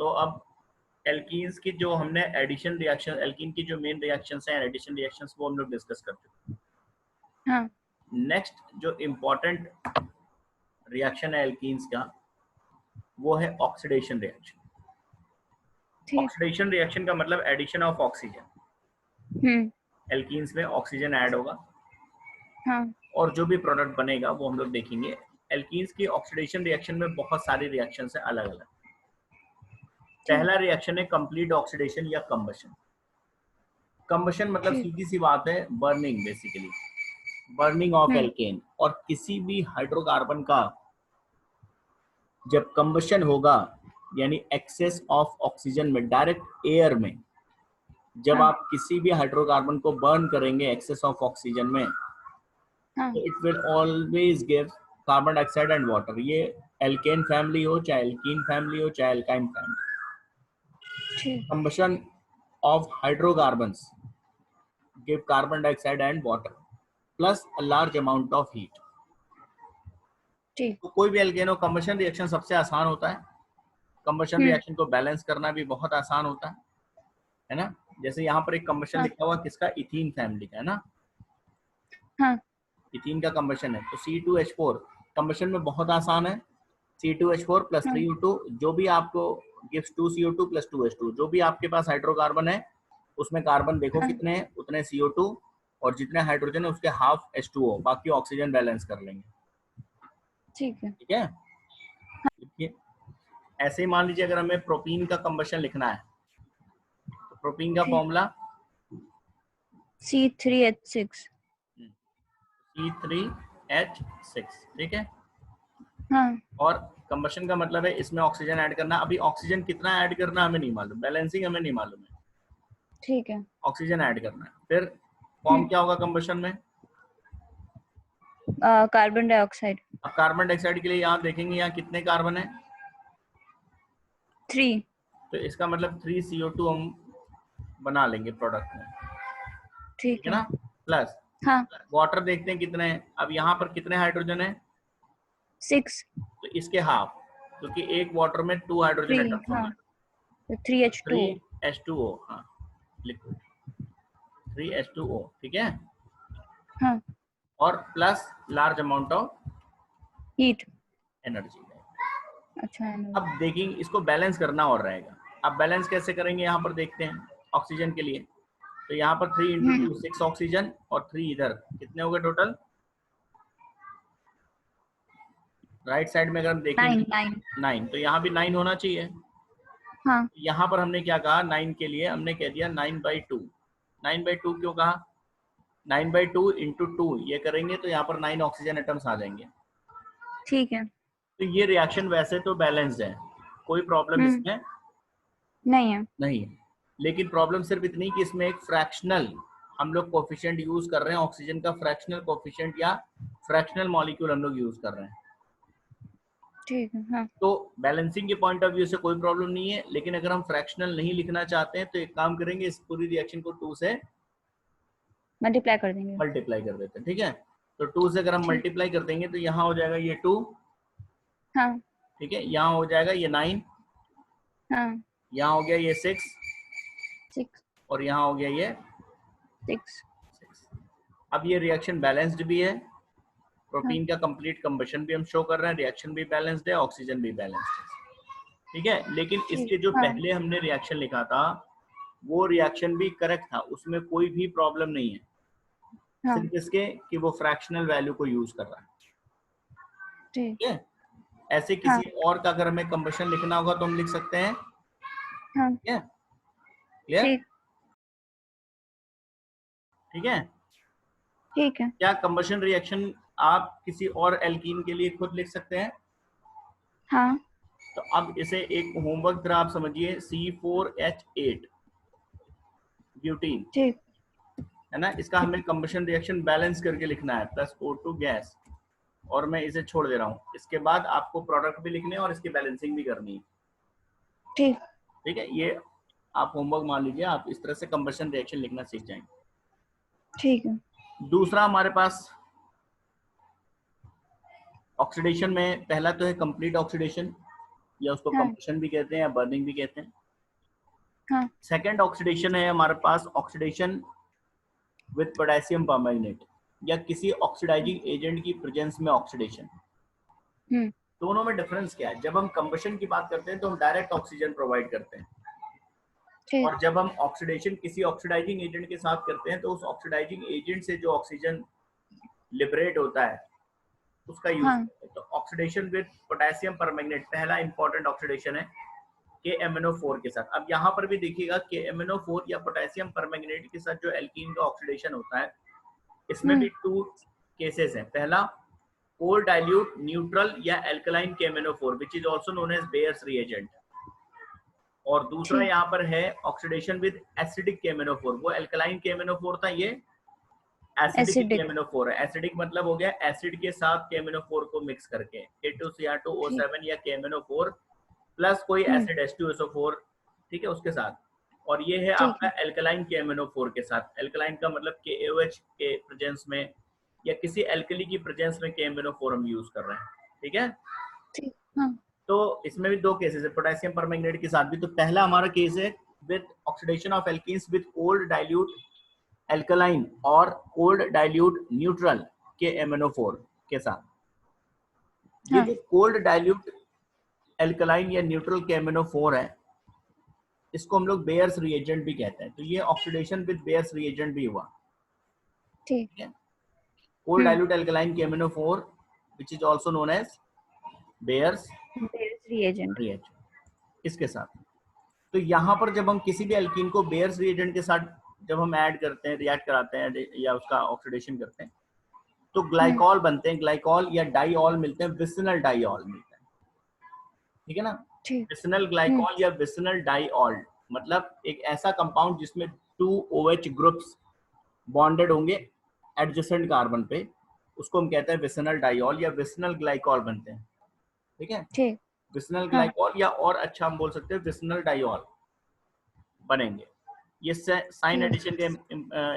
तो अब एल्कीन्स की जो हमने एडिशन रिएक्शन, एल्कीन की जो मेन रिएक्शंस हैं, एडिशन रिएक्शंस, वो हम लोग डिस्कस कर चुके हैं। हाँ। नेक्स्ट जो इम्पोर्टेंट रिएक्शन है एल्कीन्स का, वो है ऑक्सीडेशन रिएक्शन। ऑक्सीडेशन रिएक्शन का मतलब एडिशन ऑफ ऑक्सीजन। एल्कीन्स में ऑक्सीजन ऐड होगा। हाँ। और जो भी प्रोडक्ट बनेगा वो हम लोग देखेंगे। एल्कीन्स की ऑक्सीडेशन रिएक्शन में बहुत सारी रिएक्शंस हैं अलग अलग। पहला रिएक्शन है कंप्लीट ऑक्सीडेशन या कंबशन। कंबशन मतलब सीधी सी बात है, burning, basically burning of alkene. और किसी भी हाइड्रोकार्बन का जब कंबशन होगा, यानी एक्सेस ऑफ ऑक्सीजन में, डायरेक्ट एयर में, जब आप किसी भी हाइड्रोकार्बन को बर्न करेंगे एक्सेस ऑफ ऑक्सीजन में, तो it will always give carbon dioxide and water. ये एल्केन फैमिली हो, चाहे एल्कीन फैमिली हो, चाहे alkyne family. Combustion of hydrocarbons give carbon dioxide and water plus a large amount of heat. तो कोई भी एल्केनो कंबशन रिएक्शन सबसे आसान होता है। कंबशन रिएक्शन को बैलेंस करना भी बहुत आसान होता है ना। जैसे यहाँ पर एक कंबशन लिखा हुआ किसका, इथीन फैमिली का, है ना। इथीन का कंबशन है तो C2H4 कंबशन में बहुत आसान है। C2H4 + 3O2, जो भी आपको गिव्स 2CO2 + 2H2। जो भी आपके पास हाइड्रोकार्बन है उसमें कार्बन देखो कितने हैं, उतने CO2, और जितने हाइड्रोजन है उसके हाफ H2O, बाकी ऑक्सीजन बैलेंस कर लेंगे। ठीक है। देखिए ऐसे ही मान लीजिए अगर हमें प्रोपीन का कंबशन लिखना है तो प्रोपीन का फॉर्मूला C3H6। C3H6, ठीक है। हाँ। और कंबशन का मतलब है इसमें ऑक्सीजन ऐड करना। अभी ऑक्सीजन कितना ऐड करना हमें नहीं मालूम, बैलेंसिंग हमें नहीं मालूम है। ठीक है। ऑक्सीजन ऐड करना है। फिर फॉर्म क्या होगा कंबशन में, कार्बन डाइऑक्साइड। अब कार्बन डाइऑक्साइड के लिए यहाँ देखेंगे यहाँ कितने कार्बन है, 3। तो इसका मतलब 3CO2 हम बना लेंगे प्रोडक्ट में, ठीक है ना। प्लस वाटर देखते हैं कितने हैं। अब यहाँ पर कितने हाइड्रोजन है, 6। तो इसके हाफ, क्योंकि एक वाटर में 2 हाइड्रोजन एटम्स होंगे। 3H2O, हाँ लिक्विड 3H2O, ठीक है। हाँ। और plus large amount of heat, energy. अच्छा। अब देखेंगे इसको बैलेंस करना और रहेगा। अब बैलेंस कैसे करेंगे, यहाँ पर देखते हैं ऑक्सीजन के लिए। तो यहाँ पर 3 × 2 6 ऑक्सीजन और 3 इधर, कितने हो गए टोटल। राइट साइड में अगर हम देखेंगे 9, तो यहाँ भी 9 होना चाहिए। हाँ। यहाँ पर हमने क्या कहा, 9 के लिए हमने कह दिया 9/2। 9/2 क्यों कहा, 9/2 × 2 ये करेंगे तो यहाँ पर 9 ऑक्सीजन एटम्स आ जाएंगे। ठीक है। तो ये रिएक्शन वैसे तो बैलेंस्ड है, कोई प्रॉब्लम इसमें नहीं है। लेकिन प्रॉब्लम सिर्फ इतनी कि इसमें एक फ्रैक्शनल हम लोग कोफिशिएंट यूज कर रहे हैं, ऑक्सीजन का फ्रैक्शनल कोफिशिएंट या फ्रैक्शनल मॉलिक्यूल हम लोग यूज कर रहे हैं। ठीक है। हाँ। तो बैलेंसिंग के पॉइंट ऑफ व्यू से कोई प्रॉब्लम नहीं है, लेकिन अगर हम फ्रैक्शनल नहीं लिखना चाहते हैं तो एक काम करेंगे, इस पूरी रिएक्शन को 2 से मल्टीप्लाई कर देंगे, मल्टीप्लाई कर देते हैं, ठीक है। तो 2 से अगर हम मल्टीप्लाई कर देंगे तो यहाँ हो जाएगा ये 2, हाँ। ठीक है। यहाँ हो जाएगा ये 9, हाँ। यहाँ हो गया ये 6 और यहाँ हो गया ये 6। अब ये रिएक्शन बैलेंस्ड भी है, प्रोटीन का कंप्लीट कंबशन भी हम शो कर रहे हैं, रिएक्शन भी बैलेंस्ड है, ऑक्सीजन भी बैलेंस्ड है, ठीक है। लेकिन इसके जो पहले हमने रिएक्शन लिखा था वो रिएक्शन भी करेक्ट था, उसमें कोई भी प्रॉब्लम नहीं है। सिर्फ इसके कि वो फ्रैक्शनल वैल्यू को यूज कर रहा है, ठीक है। ऐसे किसी और का अगर हमें कंबशन लिखना होगा तो हम लिख सकते हैं, ठीक है। क्लियर, ठीक है। ठीक है। क्या कंबशन रिएक्शन आप किसी और एल्कीन के लिए खुद लिख सकते हैं? हाँ। तो अब इसे एक होमवर्क तरह आप समझिए, C4H8 ब्यूटीन, ठीक है ना। इसका हमें कंबशन रिएक्शन बैलेंस करके लिखना है, प्लस O2 गैस, और मैं इसे छोड़ दे रहा हूँ। इसके बाद आपको प्रोडक्ट भी लिखने हैं और इसकी बैलेंसिंग भी करनी है, ठीक है। ये आप होमवर्क मान लीजिए, आप इस तरह से कंबशन रिएक्शन लिखना सीख जाएंगे, ठीक है। दूसरा हमारे पास ऑक्सीडेशन में पहला तो है कंप्लीट ऑक्सीडेशन, या उसको हाँ। कंबशन भी कहते हैं या बर्निंग भी कहते हैं। हाँ। सेकंड ऑक्सीडेशन है हमारे पास ऑक्सीडेशन विद पोटेशियम परमैंगनेट, या किसी ऑक्सीडाइजिंग एजेंट की प्रेजेंस में ऑक्सीडेशन। दोनों में डिफरेंस क्या है? जब हम कंबशन की बात करते हैं तो हम डायरेक्ट ऑक्सीजन प्रोवाइड करते हैं, ठीक। और जब हम ऑक्सीडेशन किसी ऑक्सीडाइजिंग एजेंट के साथ करते हैं तो उस ऑक्सीडाइजिंग एजेंट से जो ऑक्सीजन लिबरेट होता है उसका यूज हाँ। करते हैं। तो ऑक्सीडेशन विद पोटेशियम परमैंगनेट पहला इंपॉर्टेंट ऑक्सीडेशन है KMnO4 के साथ। अब यहाँ पर भी देखिएगा KMnO4 या पोटेशियम परमैंगनेट के साथ जो एल्कीन का ऑक्सीडेशन होता है, इसमें भी 2 केसेस हैं। पहला कोल्ड डाइल्यूट न्यूट्रल या alkaline KMnO4 which is also known as Baeyer's reagent, और दूसरा ठीक। यहाँ पर है ऑक्सीडेशन विद एसिडिक KMnO4। वो एल्कलाइन KMnO4 था, ये एसिडिक एसिडिक। KMnO4 है। एसिडिक मतलब हो गया एसिड के साथ KMnO4 को मिक्स करके, ठीक। K2Cr2O7 या KMnO4 प्लस कोई एसिड H2SO4, ठीक है, उसके साथ। और ये है ठीक आपका है। एल्कलाइन KMnO4 के साथ। एल्कलाइन का मतलब KOH के प्रेजेंस में या किसी एल्कली की प्रेजेंस में KMnO4 हम यूज कर रहे हैं, ठीक है। ठीक। हाँ। तो इसमें भी 2 केसेस है पोटेशियम परमैंगनेट के साथ भी। तो पहला हमारा केस है with oxidation of alkenes with cold dilute alkaline और कोल्ड डाइल्यूट न्यूट्रल KMnO4 के साथ। ये हाँ। जो कोल्ड डाइल्यूट एल्कलाइन या न्यूट्रल KMnO4 है, इसको हम लोग बेयर्स रिएजेंट भी कहते हैं। तो ये ऑक्सीडेशन विद बेयर्स रिएजेंट भी हुआ, ठीक। ठीक है। Cold dilute alkaline KMnO4 which is also known as Baeyer's reagent. Reagent, इसके साथ। तो यहाँ पर जब हम किसी भी एल्कीन को बेयर्स रिएजेंट के साथ जब हम ऐड करते हैं, रिएक्ट कराते हैं या उसका ऑक्सीडेशन करते हैं, तो ग्लाइकॉल बनते हैं, ग्लाइकॉल या डाइऑल मिलते हैं, विसिनल डाइऑल मिलते हैं, ठीक है ना। ठीक। विसिनल ग्लाइकॉल या विसिनल डाइऑल मतलब एक ऐसा कंपाउंड जिसमें 2 OH ग्रुप्स बॉन्डेड होंगे एडजेसेंट कार्बन पे, उसको हम कहते हैं विसिनल डाइऑल या विसिनल ग्लाइकॉल बनते हैं, ठीक है। ठीक। विसिनल हाँ। ग्लाइकॉल या और अच्छा हम बोल सकते हैं विसिनल डाइऑल बनेंगे। ये साइन ठीक। एडिशन के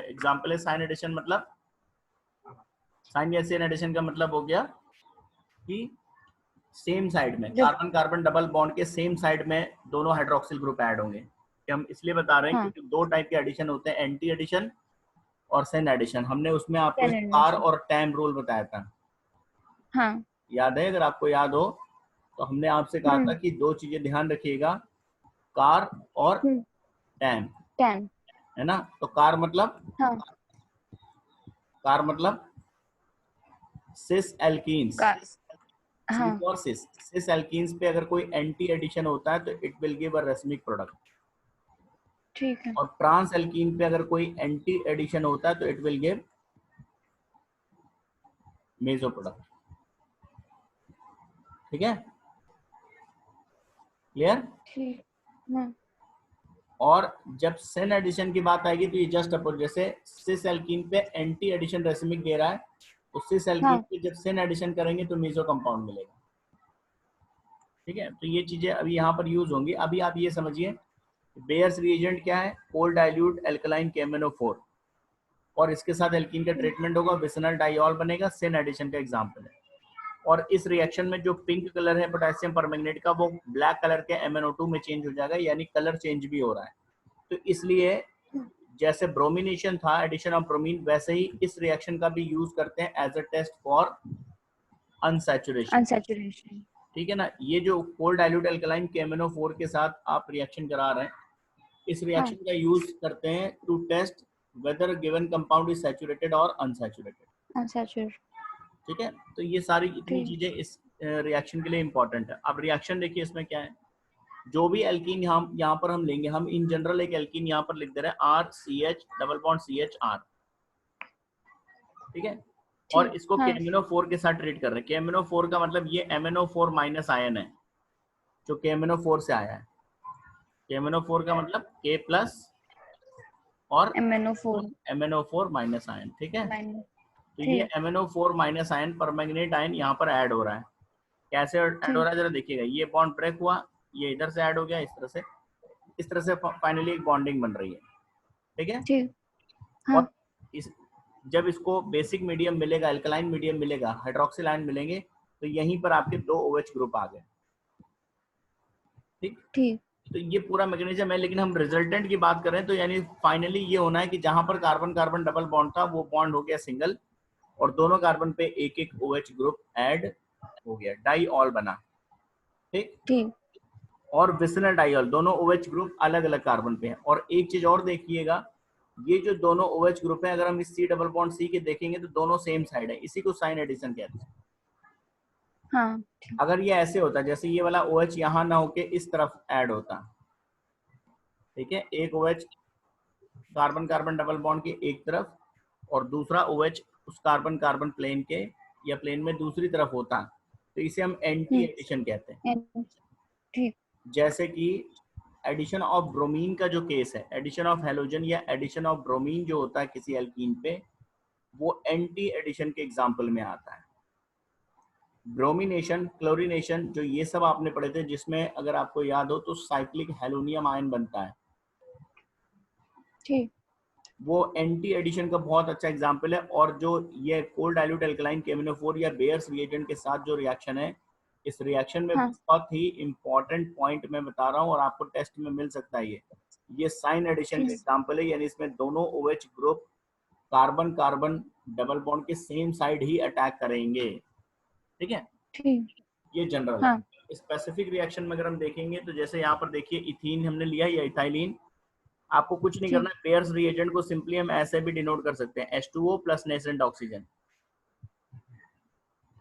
एग्जांपल है। साइन एडिशन मतलब साइन या सेन एडिशन का मतलब हो गया कि सेम साइड में जब। कार्बन कार्बन डबल बॉन्ड के सेम साइड में दोनों हाइड्रोक्सिल ग्रुप ऐड होंगे। कि हम इसलिए बता रहे हैं हाँ। क्योंकि 2 टाइप के एडिशन होते हैं, एंटी एडिशन और सेन एडिशन। हमने उसमें आपको स्टार कैनेडेशन। और टैम रूल बताया था, हाँ। याद है? अगर आपको याद हो तो हमने आपसे कहा था कि 2 चीजें ध्यान रखिएगा, कार और टैम, 10। है ना। तो कार हाँ। मतलब सिस एल्कीन्स, हाँ। और सिस एल्कीन्स पे अगर कोई एंटी एडिशन होता है तो it will give a racemic product, ठीक है। और ट्रांस एल्कीन पे अगर कोई एंटी एडिशन होता है तो it will give meso product, ठीक है, क्लियर। ठीक। हाँ। और जब सेन एडिशन की बात आएगी तो ये जस्ट अपोजिट, जैसे सिस एल्कीन पे एंटी एडिशन रेसमिक दे रहा है, तो सिस एल्कीन हाँ। पे जब सेन एडिशन करेंगे तो मेसो कंपाउंड मिलेगा, ठीक है। तो ये चीजें अभी यहाँ पर यूज होंगी। अभी आप ये समझिए बेयर्स रिएजेंट क्या है, कोल्ड डाइल्यूट एल्कलाइन KMnO4, और इसके साथ एल्कीन का ट्रीटमेंट होगा, विसिनल डाइऑल बनेगा, सेन एडिशन का एग्जांपल है। और इस रिएक्शन में जो पिंक कलर है पोटेशियम परमैंगनेट का, वो ब्लैक कलर के MnO2 में चेंज हो जाएगा, यानी कलर चेंज भी हो रहा है। तो इसलिए जैसे ब्रोमिनेशन था, एडिशन ऑफ ब्रोमीन, वैसे ही इस रिएक्शन का भी यूज करते हैं as a test for unsaturation, unsaturation. ठीक है ना। ये जो कोल्ड डाइल्यूट एल्कलाइन KMnO4 के साथ आप रिएक्शन करा रहे हैं, इस हाँ। रिएक्शन का यूज करते हैं to test whether given compound is saturated और अनसैचुरेटेड, अनसैचुरेशन। ठीक है। तो ये सारी इतनी ठीक। चीजें इस रिएक्शन के लिए इंपॉर्टेंट है। अब रिएक्शन देखिए इसमें क्या है, जो भी एल्कीन यहाँ पर हम लेंगे, हम इन जनरल एक एल्कीन यहाँ पर लिख दे रहे हैं RCH डबल बॉन्ड CHR, ठीक है। और ठीक। इसको हाँ। KMnO4 के साथ ट्रीट कर रहे हैं। KMnO4 का मतलब ये MnO4 माइनस आयन है जो KMnO4 से आया है। KMnO4 का मतलब K प्लस और MnO4 MnO4 माइनस आयन, ठीक है। माइनस। तो ये ठीक। MnO4 minus ion permanganate ion यहाँ पर ऐड हो रहा है। कैसे ऐड हो ठीक। रहा है जरा देखिएगा, ये बॉन्ड ब्रेक हुआ, ये इधर से ऐड हो गया, इस तरह से फाइनली एक बॉन्डिंग बन रही है, ठीक है। ठीक। हाँ। और इस जब इसको बेसिक मीडियम मिलेगा, अल्कलाइन मीडियम मिलेगा, हाइड्रोक्सिल आयन मिलेंगे, तो यहीं पर आपके 2 OH ग्रुप आ गए, ठीक ठीक। तो ये पूरा मैकेनिज्म है, लेकिन हम रिजल्टेंट की बात करें तो यानी फाइनली ये होना है कि जहां पर कार्बन कार्बन डबल बॉन्ड था वो बॉन्ड हो गया सिंगल, और दोनों कार्बन पे एक एक OH ग्रुप ऐड हो गया, डाई ऑल बना। ठीक ठीक। और विसिनल डाइऑल, दोनों OH ग्रुप अलग अलग कार्बन पे हैं। और एक चीज और देखिएगा, ये जो दोनों OH ग्रुप हैं, अगर हम इस C डबल बॉन्ड C के देखेंगे तो दोनों सेम साइड है, इसी को साइन एडिशन कहते हैं। हाँ। अगर ये ऐसे होता जैसे ये वाला OH यहाँ ना होके इस तरफ ऐड होता, ठीक है, एक OH carbon carbon double bond के एक तरफ और दूसरा OH उस कार्बन कार्बन प्लेन के या प्लेन में दूसरी तरफ होता, तो इसे हम एंटी एडिशन कहते हैं। ठीक। जैसे कि एडिशन ऑफ ब्रोमीन का जो केस है, एडिशन ऑफ हेलोजन या एडिशन ऑफ ब्रोमीन जो होता है किसी एल्कीन पे, वो एंटी एडिशन के एग्जाम्पल में आता है। ब्रोमिनेशन, क्लोरीनेशन, जो ये सब आपने पढ़े थे, जिसमें अगर आपको याद हो तो साइक्लिक हेलोनियम आयन बनता है, ठीक। वो एंटी एडिशन का बहुत अच्छा एग्जाम्पल है। और जो ये कोल्ड डाइल्यूट एल्कलाइन KMnO4 या बेयर्स रिएजेंट के साथ जो रिएक्शन है, इस रिएक्शन में हाँ। बहुत ही इंपॉर्टेंट पॉइंट मैं बता रहा हूँ और आपको टेस्ट में मिल सकता है। ये साइन एडिशन का एग्जाम्पल है, यानी इसमें दोनों OH group carbon carbon double bond के सेम साइड ही अटैक करेंगे। ठीक है, ठीक। ये जनरल हाँ। है। स्पेसिफिक रिएक्शन में अगर हम देखेंगे तो जैसे यहाँ पर देखिए इथीन हमने लिया या इथाइलिन, आपको कुछ नहीं करना है, पेयर्स रिएजेंट को सिंपली हम ऐसे भी डिनोट कर सकते हैं, H2O प्लस नेसेंट ऑक्सीजन।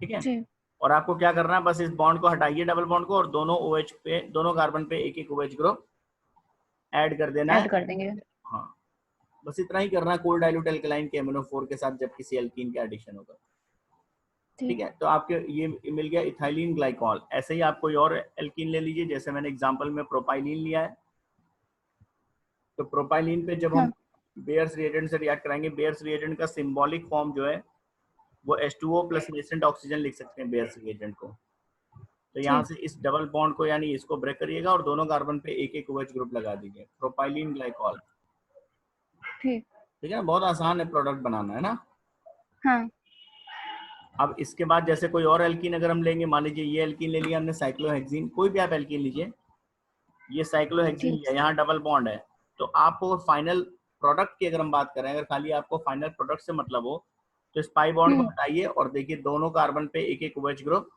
ठीक है, और आपको क्या करना है, बस इस बॉन्ड को हटाइए डबल बॉन्ड को, और दोनों OH पे, दोनों कार्बन पे एक एक OH ग्रुप ऐड कर देना है। ऐड कर देंगे। हाँ, बस इतना ही करना है कोल्ड डाइल्यूट एल्कलाइन KMnO4 के साथ जब किसी एल्कीन का एडिशन होगा। ठीक है, तो आपके ये मिल गया इथाइलिन ग्लाइकॉल। ऐसे ही आप कोई और एल्कीन ले लीजिए, जैसे मैंने एग्जांपल में प्रोपाइलिन लिया है, तो प्रोपाइलिन पे जब हम बेयर्स रिएजेंट से रिएक्ट कराएंगे, बेयर्स रिएजेंट का सिंबॉलिक फॉर्म जो है वो H2O प्लस नेसेंट ऑक्सीजन लिख सकते हैं बेयर्स रिएजेंट को। तो यहाँ से इस डबल बॉन्ड को यानी इसको ब्रेक करिएगा और दोनों कार्बन पे एक एक OH ग्रुप लगा दीजिए, प्रोपाइलिन ग्लाइकॉल। ठीक है ना, बहुत आसान है प्रोडक्ट बनाना, है ना। हाँ। अब इसके बाद जैसे कोई और एल्कीन अगर हम लेंगे, मान लीजिए ये एल्कीन ले लिया हमने, साइक्लोहेक्सीन, कोई भी आप एल्कीन लीजिए, ये साइक्लोहेक्सीन लिया, यहाँ डबल बॉन्ड है, तो आपको फाइनल प्रोडक्ट की अगर हम बात करें, अगर खाली आपको फाइनल प्रोडक्ट से मतलब हो, तो इस पाई बॉन्ड को हटाइए और देखिए दोनों कार्बन पे एक एक OH ग्रुप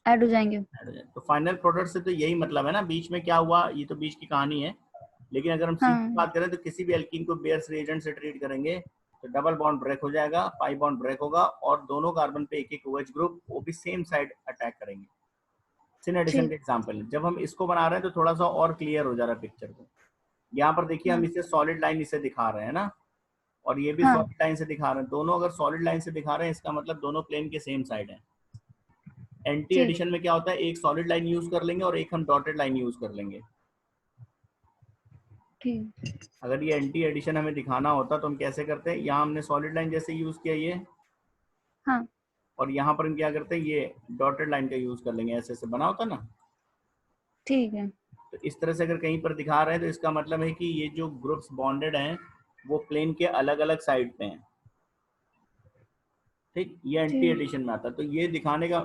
ऐड हो जाएंगे। तो फाइनल प्रोडक्ट से तो यही मतलब है ना, बीच में क्या हुआ ये तो बीच की कहानी है। लेकिन अगर हम सीधी बात करें तो किसी भी एल्कीन को बेयर्स रिएजेंट से ट्रीट करेंगे तो डबल बॉन्ड ब्रेक हो जाएगा, पाई बॉन्ड ब्रेक होगा और दोनों कार्बन पे एक एक OH ग्रुप वो भी सेम साइड अटैक करेंगे। सिन एडिशन का एग्जांपल है। जब हम इसको बना रहे हैं तो थोड़ा सा और क्लियर हो जा रहा है पिक्चर को। यहाँ पर देखिए हम इसे सॉलिड लाइन इसे दिखा रहे हैं ना, और ये भी सॉलिड लाइन से दिखा रहे हैं। दोनों अगर सॉलिड लाइन से दिखा रहे हैं इसका मतलब दोनों प्लेन के सेम साइड है। एंटी एडिशन में क्या होता है, एक सॉलिड लाइन यूज कर लेंगे और एक हम डॉटेड लाइन यूज कर लेंगे। अगर ये एंटी एडिशन हमें दिखाना होता तो हम कैसे करते हैं, यहाँ हमने सॉलिड लाइन जैसे यूज किया ये, हाँ, और यहाँ पर हम क्या करते हैं, ये डॉटेड लाइन का यूज कर लेंगे, ऐसे ऐसे बना होता ना। ठीक है, तो इस तरह से अगर कहीं पर दिखा रहे हैं तो इसका मतलब है कि ये जो ग्रुप्स बॉन्डेड हैं वो प्लेन के अलग अलग साइड पे हैं। ठीक, ये एंटी एडिशन में आता है। तो ये दिखाने का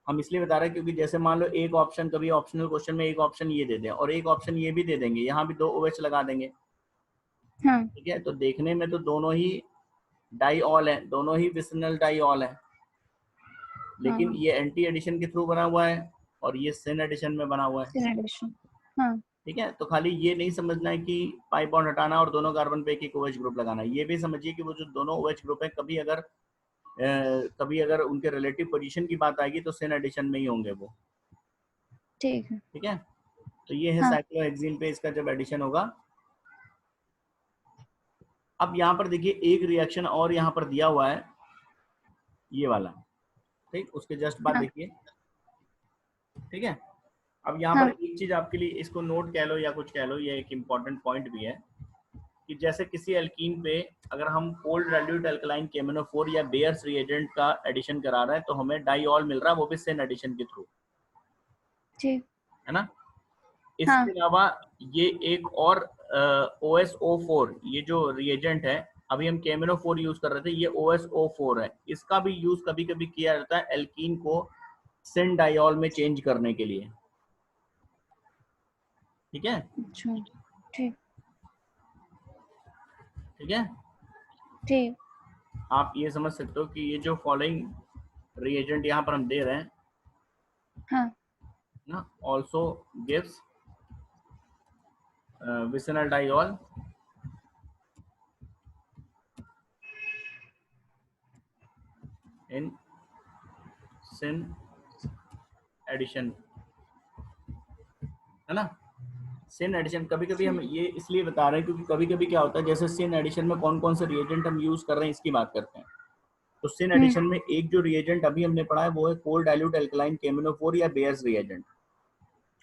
हम इसलिए बता रहे हैं क्योंकि जैसे मान लो एक ऑप्शन, कभी ऑप्शनल क्वेश्चन में एक ऑप्शन ये दे दें और एक ऑप्शन ये भी दे देंगे, यहाँ भी दो OH लगा देंगे। ठीक है, तो देखने में तो दोनों ही डाइऑल है, दोनों ही विसिनल डाइऑल है, लेकिन ये एंटी एडिशन के थ्रू बना हुआ है और ये सिन एडिशन में बना हुआ है। ठीक है, तो खाली ये नहीं समझना है कि पाई बॉन्ड हटाना और दोनों कार्बन पे एक OH ग्रुप लगाना, ये भी समझिए कि वो जो दोनों OH ग्रुप है कभी अगर उनके रिलेटिव पोजीशन की बात आएगी तो सिन एडिशन में ही होंगे वो। ठीक है, तो ये है साइक्लोहेक्सीन पे इसका जब एडिशन होगा। अब यहाँ पर देखिए एक रिएक्शन और यहाँ पर दिया हुआ है, ये वाला, ठीक, उसके जस्ट बाद देखिए। ठीक है, अब यहाँ पर एक चीज आपके लिए, इसको नोट कह लो या कुछ कह लो, ये एक इम्पॉर्टेंट पॉइंट भी है कि जैसे किसी एल्कीन पे अगर हम कोल्ड डाइल्यूट एल्कलाइन KMnO4 या बेयर्स रिएजेंट का एडिशन करा रहे हैं तो हमें डाइऑल मिल रहा है, वो भी सिन एडिशन के थ्रू, है ना। इसके अलावा ये एक और OSO4, ये जो रिएजेंट है, अभी हम KMnO4 यूज कर रहे थे, ये OSO4 है। इसका भी यूज कभी कभी किया जाता है एल्कीन को सिन डाइऑल में चेंज करने के लिए। ठीक है? अच्छा, ठीक ठीक है, ठीक। आप ये समझ सकते हो कि ये जो फॉलोइंग रिएजेंट यहाँ पर हम दे रहे हैं हाँ ना, ऑल्सो गिव्स विसिनल डाइऑल इन सिन एडिशन, है ना? सिन एडिशन कभी कभी हम ये इसलिए बता रहे हैं क्योंकि कभी कभी क्या होता है, जैसे सिन एडिशन में कौन कौन से रिएजेंट हम यूज कर रहे हैं इसकी बात करते हैं। तो सिन एडिशन में एक जो रिएजेंट अभी हमने पढ़ा है वो है कोल्ड डाइल्यूट एल्कलाइन केमिनोफोर या बेयर्स रिएजेंट।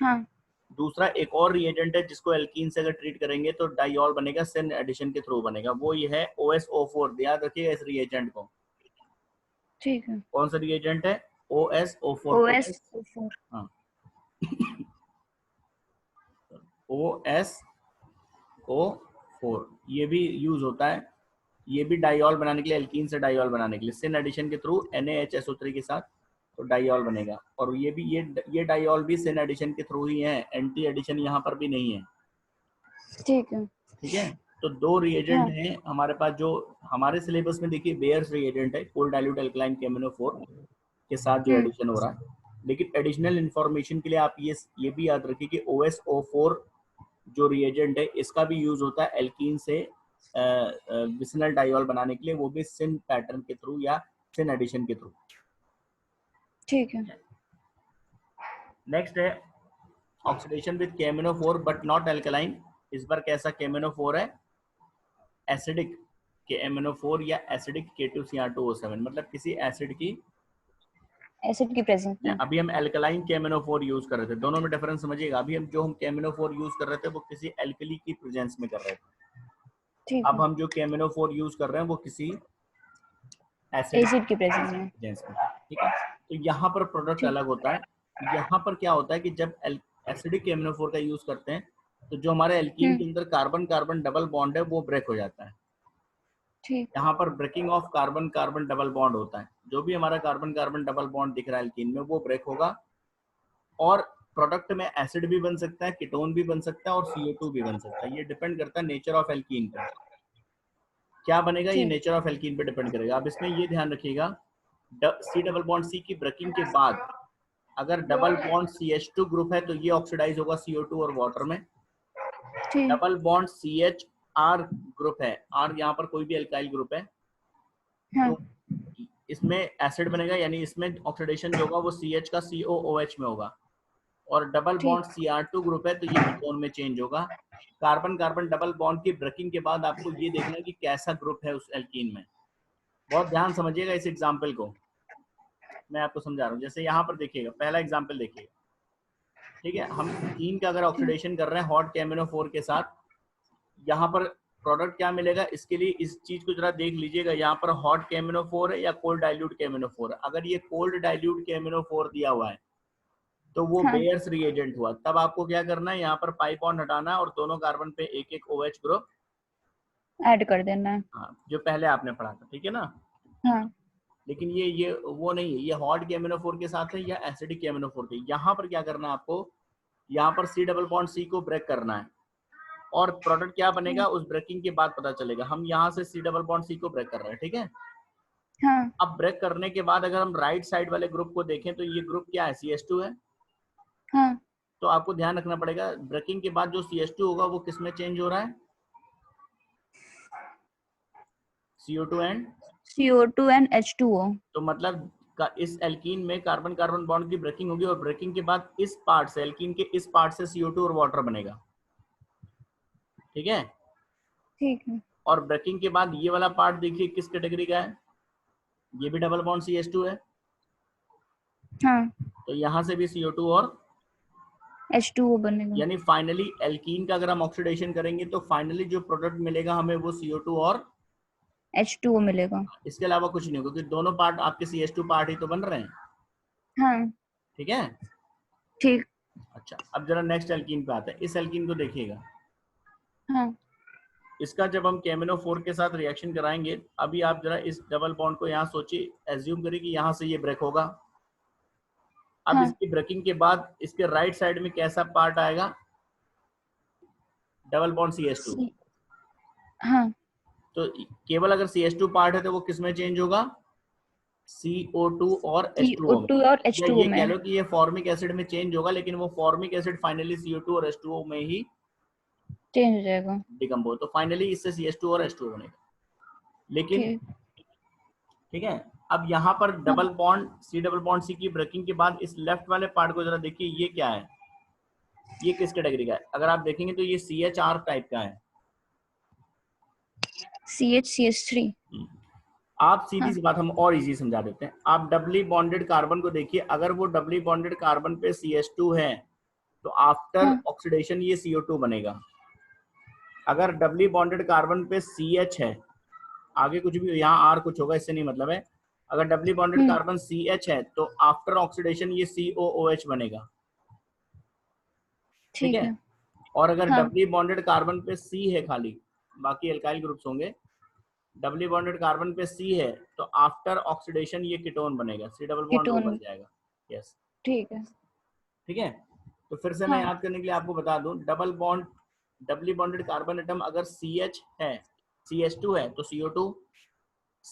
हाँ दूसरा एक और रिएजेंट है जिसको एल्कीन से अगर ट्रीट करेंगे तो डाइऑल बनेगा, सिन एडिशन के थ्रू बनेगा, वो ये है OSO4। याद रखिएगा इस रिएजेंट को। ठीक है। कौन सा रिएजेंट है? OSO4। OSO4। हाँ OSO4 ये भी यूज होता है, ये भी डाइऑल बनाने के लिए, एल्कीन से डाइऑल बनाने के लिए सिन एडिशन के थ्रू NaHSO3 के साथ तो डाइऑल बनेगा। और ये भी ये डाइऑल भी सिन एडिशन के थ्रू ही है, एंटी एडिशन यहाँ पर भी नहीं है। ठीक है। ठीक है, तो दो रिएजेंट हाँ हैं हमारे पास जो हमारे सिलेबस में, देखिए बेयर्स रिएजेंट है कोल्ड डाइल्यूट एल्कलाइन केमिनोफोर के साथ जो एडिशन हो रहा है। लेकिन एडिशनल इंफॉर्मेशन के लिए आप ये भी याद रखिए कि OSO4 जो रिएजेंट है इसका भी यूज होता है एल्कीन से विसिनल डाइऑल बनाने के लिए, वो भी सिन पैटर्न के थ्रू या सिन एडिशन के थ्रू। ठीक है। नेक्स्ट है ऑक्सीडेशन विद केमिनोफोर बट नॉट एल्कलाइन। इस बार कैसा केमिनोफोर है? एसिडिक केमिनोफोर या एसिडिक K2Cr2O7, मतलब किसी एसिड की एसिड की प्रेजेंस में। अभी हम एल्कलाइन केमिनोफोर यूज कर रहे थे, दोनों में डिफरेंस समझिएगा। अभी हम केमिनोफोर यूज कर रहे थे वो किसी एल्कली की प्रेजेंस में कर रहे थे। ठीक अब है। हम जो केमिनोफोर यूज कर रहे हैं वो किसी एसिड की प्रेजेंस में। प्रेजेंस में। ठीक है, तो यहाँ पर प्रोडक्ट ठीक। अलग होता है। यहाँ पर क्या होता है कि जब एसिडिक केमिनोफोर का यूज करते हैं तो जो हमारे एल्कीन के अंदर कार्बन कार्बन डबल बॉन्ड है वो ब्रेक हो जाता है। ठीक। यहाँ पर breaking of carbon carbon double bond होता है। जो भी हमारा कार्बन कार्बन डबल बॉन्ड दिख रहा है एल्कीन में वो ब्रेक होगा, और प्रोडक्ट में एसिड भी बन सकता है, कीटोन भी बन सकता है और CO2 भी बन सकता है। ये डिपेंड करता है नेचर ऑफ एल्कीन पर। क्या बनेगा ये ठीक। नेचर ऑफ एल्कीन पे डिपेंड करेगा। अब इसमें ये ध्यान रखिएगा, C डबल बॉन्ड C की ब्रेकिंग के बाद अगर डबल बॉन्ड CH2 ग्रुप है तो ये ऑक्सीडाइज होगा CO2 और वाटर में। ठीक। डबल बॉन्ड CHR ग्रुप है, R यहाँ पर कोई भी एल्काइल ग्रुप है, हाँ तो इसमें एसिड बनेगा, यानी इसमें ऑक्सीडेशन जो होगा वो CH का COOH में होगा। और डबल ठीक। बॉन्ड Cr2 ग्रुप है तो ये कीटोन में चेंज होगा। कार्बन कार्बन डबल बॉन्ड की ब्रेकिंग के बाद आपको ये देखना है कि कैसा ग्रुप है उस एल्कीन में। बहुत ध्यान समझिएगा इस एग्जाम्पल को, मैं आपको समझा रहा हूँ। जैसे यहाँ पर देखिएगा, पहला एग्जाम्पल देखिएगा। ठीक है, हम कीन का अगर ऑक्सीडेशन कर रहे हैं हॉट केमिनोफोर के साथ, यहाँ पर प्रोडक्ट क्या मिलेगा इसके लिए, इस चीज को जरा देख लीजिएगा। यहाँ पर हॉट केमिनोफोर है या कोल्ड डाइल्यूट केमिनोफोर है। अगर ये कोल्ड डाइल्यूट केमिनोफोर दिया हुआ है तो वो हाँ बेयर्स रिएजेंट हुआ। तब आपको क्या करना है, यहाँ पर पाई बॉन्ड हटाना है और दोनों कार्बन पे एक एक OH ग्रुप ऐड कर देना है। हाँ, जो पहले आपने पढ़ा था। ठीक है ना? हाँ लेकिन ये वो नहीं है, ये हॉट केमिनोफोर के साथ है या एसिडिक केमिनोफोर के। यहाँ पर क्या करना है आपको, यहाँ पर C डबल बॉन्ड C को ब्रेक करना है और प्रोडक्ट क्या बनेगा उस ब्रेकिंग के बाद पता चलेगा। हम यहाँ से C डबल बॉन्ड C को ब्रेक कर रहे हैं। ठीक है, हाँ अब ब्रेक करने के बाद अगर हम राइट साइड वाले ग्रुप को देखें तो ये ग्रुप क्या है, CH2 है। हाँ तो आपको ध्यान रखना पड़ेगा ब्रेकिंग के बाद जो CH2 होगा वो किस में चेंज हो रहा है, CO2 and CO2 and H2O। तो मतलब का इस एल्कीन में कार्बन कार्बन बॉन्ड की ब्रेकिंग होगी और ब्रेकिंग के बाद इस पार्ट से, एल्कीन के इस पार्ट से CO2 और वाटर बनेगा। ठीक है, ठीक है। और ब्रेकिंग के बाद ये वाला पार्ट देखिए किस कैटेगरी का है, ये भी डबल बॉन्ड CH2 है। हाँ तो यहाँ से भी CO2 और H2O बनेगा। यानी फाइनली एल्कीन का अगर हम ऑक्सीडेशन करेंगे तो फाइनली जो प्रोडक्ट मिलेगा हमें वो CO2 और H2O मिलेगा। इसके अलावा कुछ नहीं होगा, क्योंकि दोनों पार्ट आपके CH2 पार्ट ही तो बन रहे हैं। हाँ ठीक है, ठीक। अच्छा अब जरा नेक्स्ट एल्कीन पे आते हैं। इस एल्कीन को देखिएगा, हाँ इसका जब हम केमिनोफोर के साथ रिएक्शन कराएंगे, अभी आप जरा इस डबल बॉन्ड को यहाँ सोचिए, एज्यूम करिए कि यहाँ से ये ब्रेक होगा। अब हाँ इसकी ब्रेकिंग के बाद इसके राइट साइड में कैसा पार्ट आएगा, डबल बॉन्ड CH2। हाँ तो केवल अगर CH2 पार्ट है तो वो किस में चेंज होगा? CO2 और H2O में। CO2 और या H2O ये कह में लो कि ये फॉर्मिक एसिड में चेंज होगा, लेकिन वो फॉर्मिक एसिड फाइनली CO2 और H2O में ही चेंज हो जाएगा। डिकम्पोज, तो फाइनली इससे CH2 और H2O बनेगा। लेकिन ठीक। ठीक है, अब यहाँ पर हाँ डबल बॉन्ड C की ब्रेकिंग के बाद इस लेफ्ट वाले पार्ट को जरा देखिए, ये क्या है? ये किस कैटेगरी का है? अगर आप देखेंगे तो ये CHR टाइप का है। CH3। आप सीधी हाँ सी बात हम और इजी समझा देते हैं। आप डबली बॉन्डेड कार्बन को देखिए, अगर वो डबली बॉन्डेड कार्बन पे CH2 है तो आफ्टर हाँ ऑक्सीडेशन ये CO2 बनेगा। अगर डबली बॉन्डेड कार्बन पे CH है, आगे कुछ भी यहाँ R कुछ होगा, इससे नहीं मतलब है। अगर डबली बॉन्डेड कार्बन CH है तो आफ्टर ऑक्सीडेशन ये COOH बनेगा। ठीक ठीक है। है। और अगर हाँ डबली बॉन्डेड कार्बन पे C है, खाली बाकी एल्काइल ग्रुप्स होंगे, डबली बॉन्डेड कार्बन पे C है तो आफ्टर ऑक्सीडेशन ये कीटोन बनेगा, C double bond O ketone. बन जाएगा। यस ठीक है। ठीक है। तो फिर से मैं हाँ याद करने के लिए आपको बता दूं, डबली बॉन्डेड कार्बन एटम अगर CH है, CH2 है तो CO2,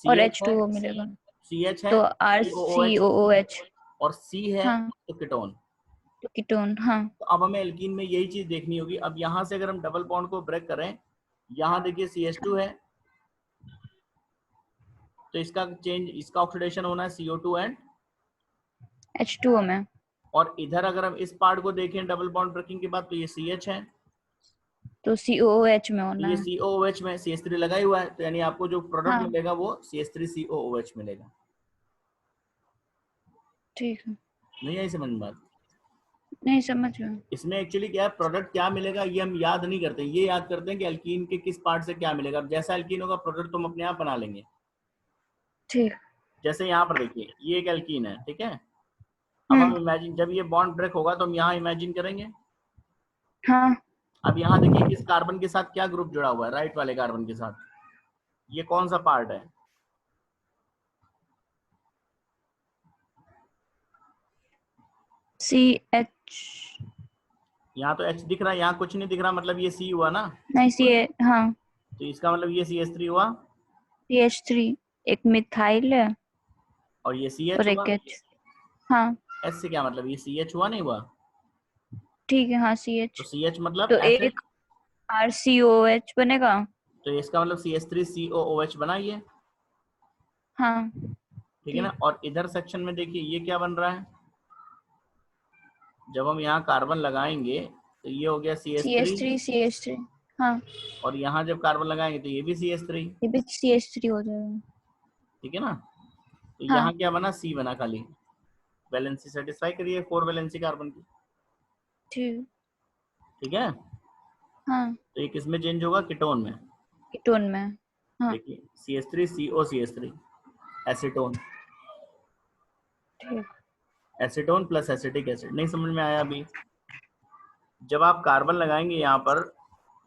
और CH है, H2O मिलेगा CH है तो COOH, RCOOH। और C है हाँ तो कीटोन। तो कीटोन। हाँ तो अब हमें एल्कीन में यही चीज देखनी होगी। अब यहाँ से अगर हम डबल बॉन्ड को ब्रेक करें, यहाँ देखिए CH2 है तो इसका ऑक्सीडेशन होना है CO2 एंड, H2O में। और इधर अगर हम इस पार्ट को देखें डबल बॉन्ड ब्रेकिंग के बाद तो ये CH है, तो COOH में तो होना ये है। COOH में CH3 लगा ही हुआ है, तो यानी आपको जो प्रोडक्ट हाँ मिलेगा वो CH3COOH मिलेगा। ठीक है। नहीं आई समझ में बात? नहीं समझ में। इसमें एक्चुअली क्या है, प्रोडक्ट क्या मिलेगा ये हम याद नहीं करते, ये याद करते हैं कि एल्कीन के किस पार्ट से क्या मिलेगा। अब जैसा एल्कीन होगा प्रोडक्ट तो हम अपने आप बना लेंगे। ठीक। जैसे यहाँ पर देखिए ये एक एल्कीन है, ठीक है। अब हम इमेजिन, जब ये बॉन्ड ब्रेक होगा तो हम यहाँ इमेजिन करेंगे। हाँ अब यहाँ देखिए इस कार्बन के साथ क्या ग्रुप जुड़ा हुआ है, राइट वाले कार्बन के साथ, ये कौन सा पार्ट है? CH। यहाँ तो H दिख रहा है, यहाँ कुछ नहीं दिख रहा, मतलब ये C हुआ ना, नहीं हाँ तो इसका मतलब ये CH3 हुआ, CH3 एक मिथाइल है और ये CH और हुआ। एक H। हाँ S से क्या मतलब, ये CH हुआ नहीं हुआ? ठीक है। हाँ CH तो CH मतलब तो एसिड, एक RCOH बनेगा। तो इसका मतलब CH3COOH बना ये, हाँ ठीक है ना। ठीक। और इधर सेक्शन में देखिए ये क्या बन रहा है, जब हम यहाँ कार्बन लगाएंगे तो ये हो गया CH3, CH3 हाँ और यहाँ जब कार्बन लगाएंगे तो ये भी CH3, ये भी CH3 हो जाएगा। ठीक है ना। तो हाँ यहाँ क्या बना, C बना, खाली वैलेंसी सेटिस्फाई करिए 4 वैलेंसी कार्बन की, ठीक। ठीक है। हाँ तो ये किस में चेंज होगा, कीटोन में। कीटोन में। हाँ देखिए CH3COCH3 एसीटोन, ठीक। Acetone plus acetic acid. नहीं समझ में आया अभी? जब आप कार्बन लगाएंगे यहाँ पर,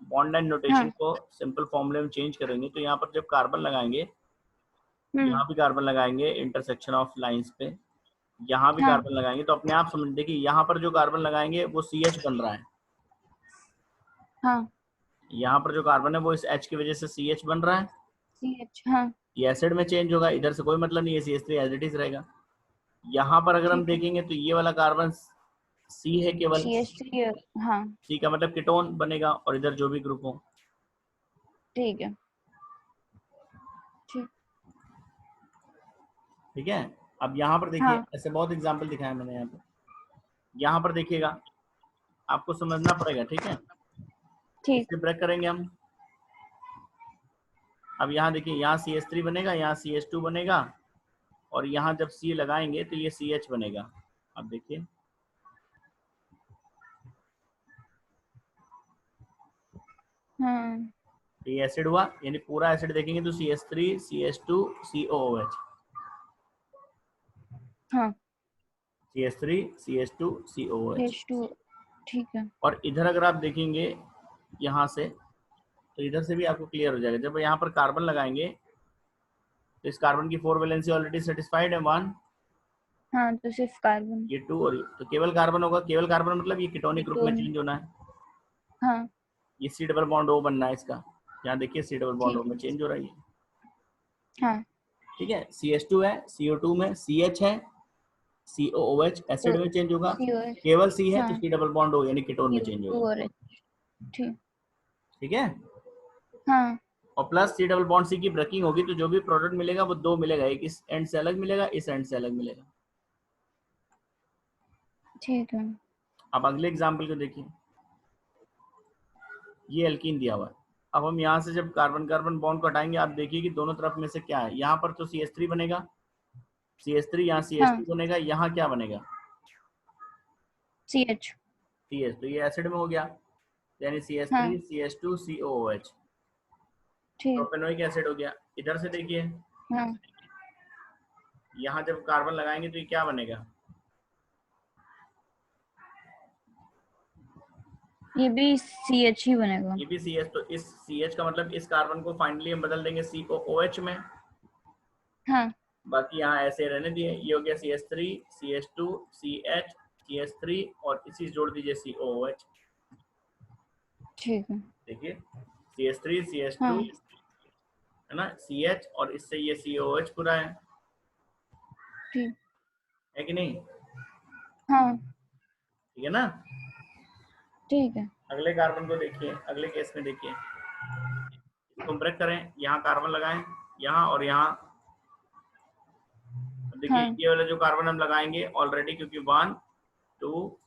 बॉन्ड एंड नोटेशन हाँ को सिंपल फॉर्मूले में चेंज करेंगे, तो यहाँ पर जब कार्बन लगाएंगे, यहाँ भी कार्बन लगाएंगे इंटरसेक्शन ऑफ लाइंस पे, यहाँ भी हाँ कार्बन लगाएंगे, तो अपने आप समझ, देखिए यहाँ पर जो कार्बन लगाएंगे वो CH बन रहा है, हाँ यहाँ पर जो कार्बन है वो इस H की वजह से CH बन रहा है, CH। हाँ ये एसिड में चेंज होगा, इधर से कोई मतलब नहीं है, CH3 एज इट इज रहेगा। यहाँ पर अगर हम ठीक है। देखेंगे तो ये वाला कार्बन C है केवल, CH3 हाँ C का मतलब कीटोन बनेगा, और इधर जो भी ग्रुप हो, ठीक है। ठीक। ठीक है। अब यहाँ पर देखिए, हाँ ऐसे बहुत एग्जाम्पल दिखाया मैंने यहाँ पर देखिएगा, आपको समझना पड़ेगा, ठीक है। ठीक। इसे ब्रेक करेंगे हम। अब यहाँ देखिए, यहाँ CH3 बनेगा, यहाँ CH2 बनेगा, और यहाँ जब C लगाएंगे तो ये CH बनेगा। अब देखिए हाँ ये एसिड हुआ, यानी पूरा एसिड देखेंगे तो CH3 CH2 COOH, हाँ CH3 CH2 COOH। H2 ठीक है। और इधर अगर आप देखेंगे यहाँ से, तो इधर से भी आपको क्लियर हो जाएगा। जब यहाँ पर कार्बन लगाएंगे तो इस कार्बन की 4 वैलेंसी ऑलरेडी सेटिस्फाइड है, 1, हाँ तो सिर्फ कार्बन। ये 2, और तो केवल कार्बन होगा, केवल कार्बन मतलब ये कीटोनिक ग्रुप में कीटोन। चेंज होना है। हाँ ये C डबल बॉन्ड O बनना है इसका। यहाँ देखिए C डबल बॉन्ड O में चेंज हो रहा है ये। हाँ ठीक है, CH2 है, CO2 में CH है, COOH एसिड में चेंज होगा, COH केवल C है तो हाँ C डबल बॉन्ड O यानी कीटोन में चेंज होगा। और ठीक ठीक है, हाँ और plus C double bond C की ब्रेकिंग होगी तो जो भी प्रोडक्ट मिलेगा वो दो मिलेगा, एक इस एंड से अलग मिलेगा, इस एंड से अलग मिलेगा। ठीक है। अब अगले एग्जाम्पल को देखिए, ये एल्कीन दिया हुआ है। अब हम यहाँ से जब कार्बन कार्बन बॉन्ड को हटाएंगे, आप देखिए कि दोनों तरफ में से क्या है, यहाँ पर तो CH3 बनेगा, CH3 यहाँ हाँ CH2 बनेगा, यहाँ क्या बनेगा CH CH, तो ये एसिड में हो गया, यानी हाँ CH3 CH2 COOH ठीक प्रोपेनोइक एसिड हो गया। इधर से देखिए, हाँ यहाँ जब कार्बन लगाएंगे तो ये क्या बनेगा, ये भी CH ही बनेगा। ये भी CH, तो इस CH का मतलब इस कार्बन को फाइनली हम बदल देंगे COOH में, हाँ बाकी यहाँ ऐसे रहने दिए। ये हो गया CH3 CH2 CH CH3 और इसी जोड़ दीजिए COOH। ठीक है। देखिए CH3 CH2 हाँ है ना, CH और इससे ये COOH पूरा ठीक है कि नहीं, हाँ ठीक है ना। ठीक है। अगले कार्बन को देखिए, अगले केस में देखिए, इसको ब्रेक करें, यहाँ कार्बन लगाएं, यहाँ और यहाँ। देखिए हाँ ये वाला जो कार्बन हम लगाएंगे ऑलरेडी, क्योंकि 1 2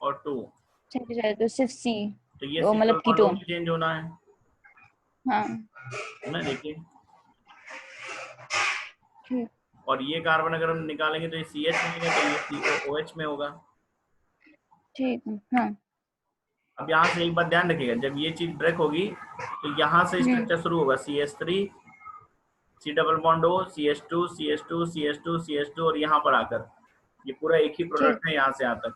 और 2, ठीक है तो सिर्फ C तो ये वो C मतलब डबल बॉन्ड O कीटोन। में चेंज होना है हाँ ना, देखिए। ठीक और ये कार्बन अगर हम निकालेंगे तो ये CH मिलेगा, तो ये COOH में होगा। ठीक है। हाँ अब यहाँ से एक बात ध्यान रखिएगा, जब ये चीज ब्रेक होगी तो यहाँ से स्ट्रक्चर शुरू होगा, CH3 C double bond O CH2 CH2 CH2 CH2 और यहाँ पर आकर ये पूरा एक ही प्रोडक्ट है यहाँ से यहाँ तक।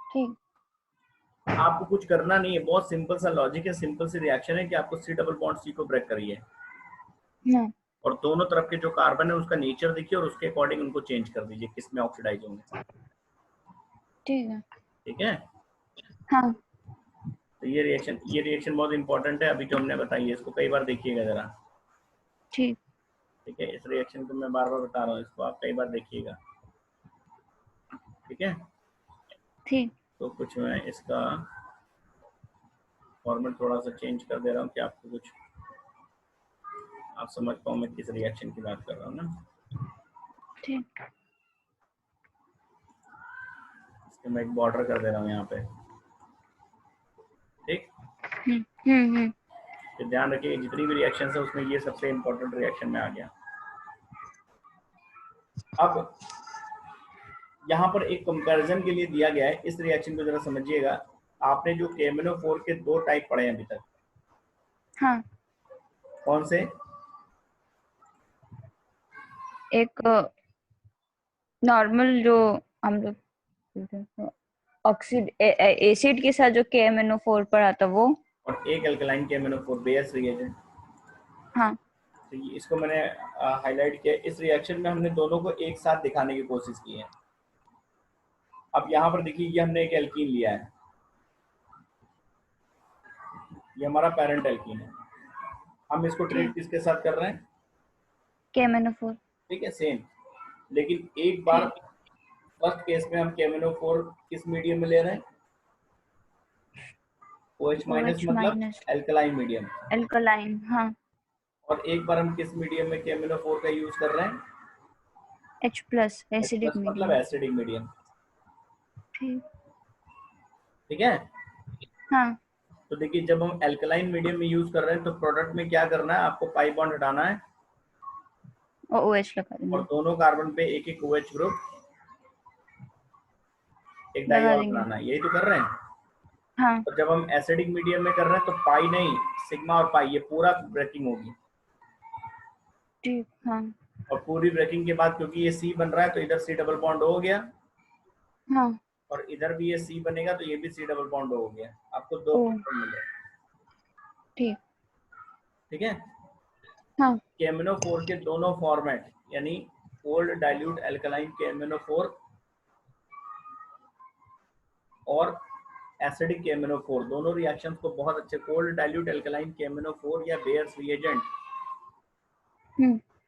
ठीक आपको कुछ करना नहीं है, बहुत सिंपल सा लॉजिक है, सिंपल सी रिएक्शन है कि आपको C डबल बॉन्ड C को ब्रेक करिए हाँ और दोनों तरफ के जो कार्बन है उसका नेचर देखिए और उसके अकॉर्डिंग उनको चेंज कर दीजिए किस में ऑक्सीडाइज होंगे। ठीक है। ठीक है, हाँ तो ये रिएक्शन बहुत इंपॉर्टेंट है, अभी जो हमने बताई है इसको कई बार देखिएगा जरा। ठीक ठीक है, इस रिएक्शन को मैं बार बार बता रहा हूँ, इसको आप कई बार देखिएगा। ठीक है, ठीक तो कुछ मैं इसका फॉर्मेट थोड़ा सा चेंज कर दे रहा हूँ कि आपको कुछ आप समझ पाओ मैं किस रिएक्शन की बात कर रहा हूँ ना। ठीक इसके मैं एक बॉर्डर कर दे रहा हूँ यहाँ पे। ठीक, तो ध्यान रखिए जितनी भी रिएक्शन है उसमें ये सबसे इंपॉर्टेंट रिएक्शन में आ गया। अब यहाँ पर एक कंपैरिजन के लिए दिया गया है, इस रिएक्शन को जरा समझिएगा। आपने जो KMnO4 के 2 टाइप पढ़े हैं अभी तक, हाँ कौन से? एक नॉर्मल जो हम लोग ऑक्सीड एसिड के साथ जो KMnO4 पढ़ा था वो, और एक अल्कलाइन KMnO4 बेस रिएजेंट। हाँ तो इसको मैंने हाईलाइट किया। इस रिएक्शन में हमने दोनों को एक साथ दिखाने की कोशिश की है। अब यहाँ पर देखिए ये हमने एक एल्कीन लिया है, ये हमारा पेरेंट एल्कीन है, हम इसको ट्रीट किसके साथ कर रहे हैं? KMnO4। ठीक है, सेम। लेकिन एक बार फर्स्ट केस में हम KMnO4 किस मीडियम में ले रहे हैं? OH माइनस मतलब एल्कलाइन मीडियम। एल्कलाइन हाँ। और एक बार हम किस मीडियम में KMnO4 का यूज कर रहे हैं? H+ एसिडिक मतलब मीडियम। Acidic medium. ठीक ठीक है, हाँ तो देखिए जब हम एल्कलाइन मीडियम में यूज कर रहे हैं तो प्रोडक्ट में क्या करना है, आपको पाई बॉन्ड हटाना है और OH लगा देंगे। और दोनों कार्बन पे एक एक OH ग्रुप, एक लगा डाइऑल देंगे बनाना है, यही तो कर रहे हैं। हाँ और जब हम एसिडिक मीडियम में कर रहे हैं तो पाई नहीं, सिग्मा और पाई ये पूरा ब्रेकिंग होगी। ठीक हाँ और पूरी ब्रेकिंग के बाद क्योंकि ये C बन रहा है तो इधर C डबल बॉन्ड हो गया, हाँ और इधर भी ये C बनेगा तो ये भी C डबल बॉन्ड हो गया, आपको दो प्रोटॉन मिले। ठीक ठीक है, हाँ KMnO4 के दोनों फॉर्मेट यानी कोल्ड डाइल्यूट एल्कलाइन KMnO4 और एसिडिक KMnO4, दोनों रिएक्शंस को बहुत अच्छे, कोल्ड डाइल्यूट एल्कलाइन KMnO4 या बेयर्स रिएजेंट,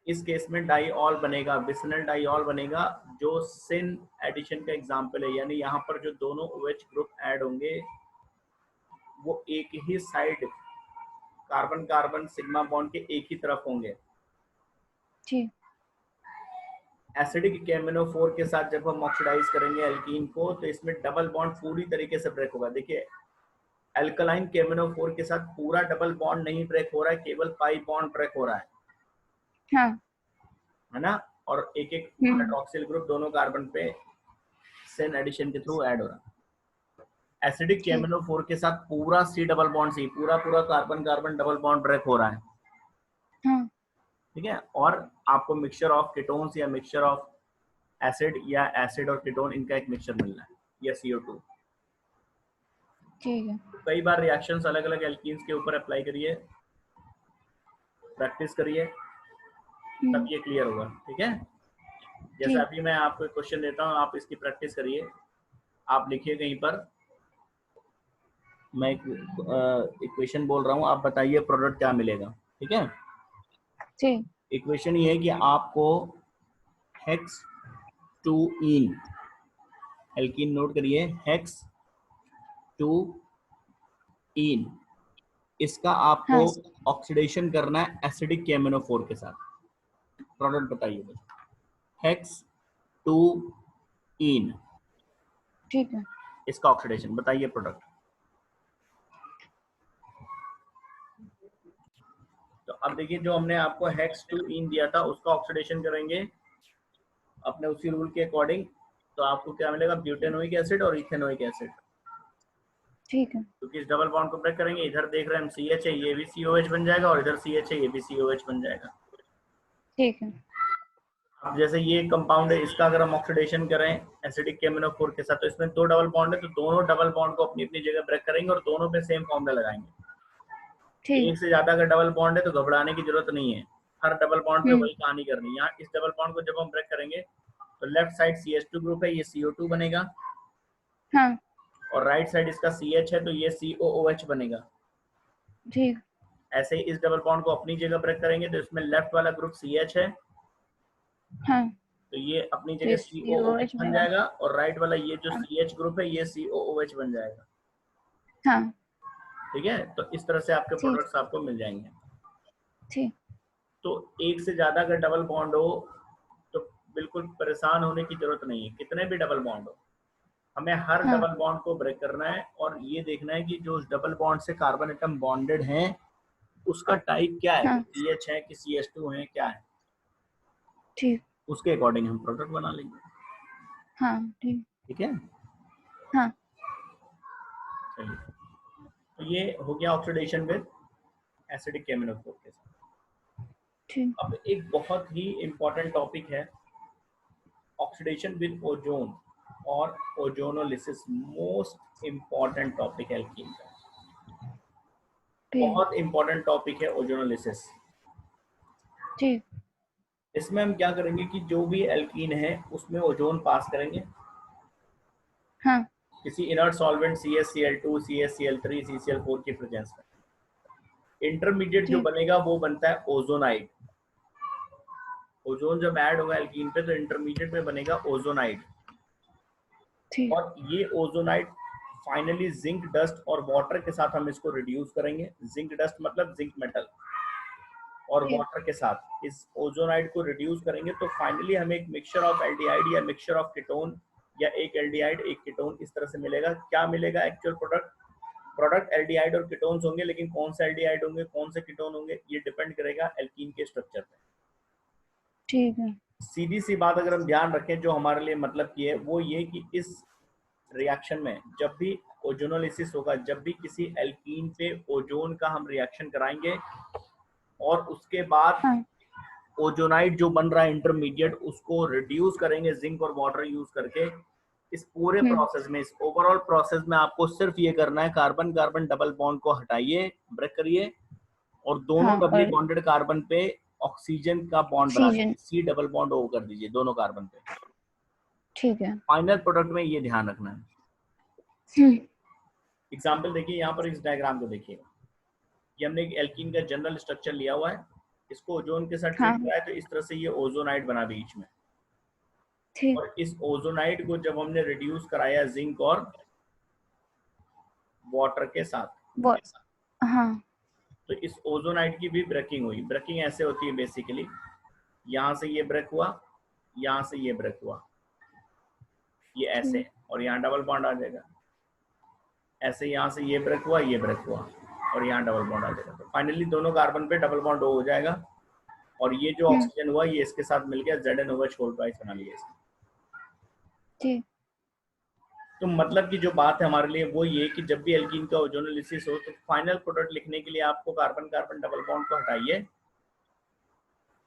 इस केस में डाइऑल बनेगा, विसिनल डाइऑल बनेगा, जो सिन एडिशन का एग्जांपल है। यानी यहाँ पर जो दोनों OH ग्रुप ऐड होंगे वो एक ही side carbon carbon sigma bond के एक ही तरफ होंगे। एसिडिक KMnO4 के साथ जब हम ऑक्सीडाइज करेंगे एल्कीन को तो इसमें डबल बॉन्ड पूरी तरीके से ब्रेक होगा। देखिए एल्कलाइन KMnO4 के साथ पूरा डबल बॉन्ड नहीं ब्रेक हो रहा है, केवल पाई बॉन्ड ब्रेक हो रहा है। हाँ। है ना, और एक एक हाइड्रोक्सिल ग्रुप दोनों कार्बन पे सिन एडिशन के थ्रू ऐड हो रहा है। एसिडिक KMnO4 के साथ पूरा C डबल बॉन्ड C, पूरा carbon carbon double bond break हो रहा है। हाँ। ठीक है, और आपको मिक्सचर ऑफ कीटोन्स या मिक्सचर ऑफ एसिड या एसिड और कीटोन, इनका एक मिक्सचर मिलना है, या CO2। ठीक है, कई बार रिएक्शंस अलग अलग एल्कीन्स के ऊपर अप्लाई करिए, प्रैक्टिस करिए, तब ये क्लियर होगा। ठीक है, जैसे अभी मैं आपको एक क्वेश्चन देता हूँ, आप इसकी प्रैक्टिस करिए। आप लिखिए कहीं पर, मैं इक्वेशन बोल रहा हूँ, आप बताइए प्रोडक्ट क्या मिलेगा। ठीक है, इक्वेशन ये है कि आपको हेक्स 2इन एल्कीन, नोट करिए, हेक्स 2इन, इसका आपको ऑक्सीडेशन करना है एसिडिक KMnO4 के साथ। प्रोडक्ट बताइए मुझे, हेक्स 2इन, ठीक है, इसका ऑक्सीडेशन बताइए प्रोडक्ट। तो अब देखिए, जो हमने आपको हेक्स 2इन दिया था उसका ऑक्सीडेशन करेंगे अपने उसी रूल के अकॉर्डिंग, तो आपको क्या मिलेगा, ब्यूटेनोइक एसिड और इथेनोइक एसिड। ठीक है, क्योंकि इस डबल बॉन्ड को ब्रेक करेंगे, इधर देख रहे हैं हम CH है, ये भी COH बन जाएगा, और इधर CH है, ये भी COH बन जाएगा। ठीक है, अब जैसे ये कंपाउंड है, इसका अगर हम ऑक्सीडेशन करें एसिडिक KMnO4 के साथ, तो इसमें 2 डबल बॉन्ड है, तो दोनों डबल बॉन्ड को अपनी अपनी जगह ब्रेक करेंगे और दोनों पे सेम फॉर्मूला लगाएंगे। एक से ज्यादा अगर डबल बॉन्ड है तो घबराने की जरूरत नहीं है, हर डबल बॉन्ड पे वही कहानी करनी है। यहाँ इस डबल बॉन्ड को जब हम ब्रेक करेंगे तो लेफ्ट साइड CH2 ग्रुप है, ये CO2 बनेगा। हाँ। और राइट साइड इसका CH है, तो ये COOH बनेगा। ठीक, ऐसे ही इस डबल बॉन्ड को अपनी जगह ब्रेक करेंगे तो इसमें लेफ्ट वाला ग्रुप CH है, हाँ, तो ये अपनी जगह COOH बन जाएगा, और राइट वाला ये जो CH ग्रुप है ये COOH बन जाएगा। हाँ, ठीक है, तो इस तरह से आपके प्रोडक्ट्स आपको मिल जाएंगे। ठीक, तो एक से ज्यादा अगर डबल बॉन्ड हो तो बिल्कुल परेशान होने की जरूरत नहीं है, कितने भी डबल बॉन्ड हो, हमें हर डबल बॉन्ड को ब्रेक करना है और ये देखना है कि जो उस डबल बॉन्ड से कार्बन एटम बॉन्डेड है उसका टाइप क्या है, CH है कि CH2 है, क्या है। ठीक, उसके अकॉर्डिंग हम प्रोडक्ट बना लेंगे। हाँ, ठीक है। हाँ, चलिए, तो ये हो गया ऑक्सीडेशन विद एसिडिक KMnO4 के साथ। ठीक, अब एक बहुत ही इंपॉर्टेंट टॉपिक है ऑक्सीडेशन विद ओजोन और ओजोनोलिसिस, मोस्ट इंपॉर्टेंट टॉपिक है एल्कीन का, बहुत इंपॉर्टेंट टॉपिक है ओजोनोलिसिस। ठीक, इसमें हम क्या करेंगे कि जो भी एल्कीन है उसमें ओजोन पास करेंगे। हाँ, किसी inert solvent CaCl2, CaCl3, CCl4 की प्रेजेंस में इंटरमीडिएट जो बनेगा वो बनता है ओजोनाइड। ओजोन जब ऐड होगा एल्कीन पे तो इंटरमीडिएट में बनेगा ओजोनाइड, और ये ओजोनाइड फाइनली जिंक डस्ट और वाटर के साथ हम इसको रिड्यूस करेंगे। जिंक डस्ट मतलब जिंक मेटल, और वाटर के साथ इस ओजोनाइड को रिड्यूस करेंगे तो फाइनली हमें एक मिक्सचर ऑफ एल्डिहाइड या मिक्सचर ऑफ कीटोन, या एक एल्डिहाइड एक कीटोन, इस तरह से मिलेगा। क्या मिलेगा एक्चुअल प्रोडक्ट एल्डिहाइड और कीटोन्स होंगे, लेकिन कौन से एल्डिहाइड होंगे कौन से कीटोन होंगे ये डिपेंड करेगा एल्कीन के स्ट्रक्चर पे। ठीक है, सीधी सी बात अगर हम ध्यान रखें जो हमारे लिए मतलब की है वो ये कि इस रिएक्शन में जब भी ओजोनोलिसिस होगा, जब भी किसी एल्कीन पे ओजोन का हम रिएक्शन कराएंगे और उसके बाद ओजोनाइड जो बन रहा है इंटरमीडिएट उसको रिड्यूस करेंगे जिंक और वाटर यूज करके, इस पूरे प्रोसेस में, इस ओवरऑल प्रोसेस में आपको सिर्फ ये करना है, कार्बन कार्बन डबल बॉन्ड को हटाइए, ब्रेक करिए, और दोनों डबली बॉन्डेड कार्बन पे ऑक्सीजन का बॉन्ड बना दीजिए, C डबल बॉन्ड O कर दीजिए दोनों कार्बन पे। ठीक है, फाइनल प्रोडक्ट में ये ध्यान रखना है। एग्जाम्पल देखिए, यहाँ पर इस डायग्राम को देखिएगा, ये हमने एक एल्कीन का जनरल स्ट्रक्चर लिया हुआ है, इसको ओजोन के साथ ट्रीट कराया, तो इस तरह से ये ओजोनाइड बना बीच में। ठीक। और इस ओजोनाइड को जब हमने रिड्यूस कराया जिंक और वाटर के साथ, हाँ, तो इस ओजोनाइड की भी ब्रेकिंग हुई। ब्रेकिंग ऐसे होती है बेसिकली, यहाँ से ये ब्रेक हुआ, यहाँ से ये ब्रेक हुआ, ये ऐसे, और यहाँ डबल बॉन्ड आ जाएगा, ऐसे यहाँ से ये ब्रेक हुआ, ये ब्रेक हुआ, और यहाँ डबल बॉन्ड आ जाएगा। तो फाइनली दोनों कार्बन पे डबल बॉन्ड हो जाएगा, और ये जो ऑक्सीजन हुआ ये इसके साथ मिल गया, ZnOH होल ट्वाइस बना लिया इसने। ठीक। तो मतलब की जो बात है हमारे लिए वो ये कि जब भी एल्कीन का ओजोनोलिसिस हो तो फाइनल प्रोडक्ट लिखने के लिए आपको कार्बन कार्बन डबल बॉन्ड को हटाइए,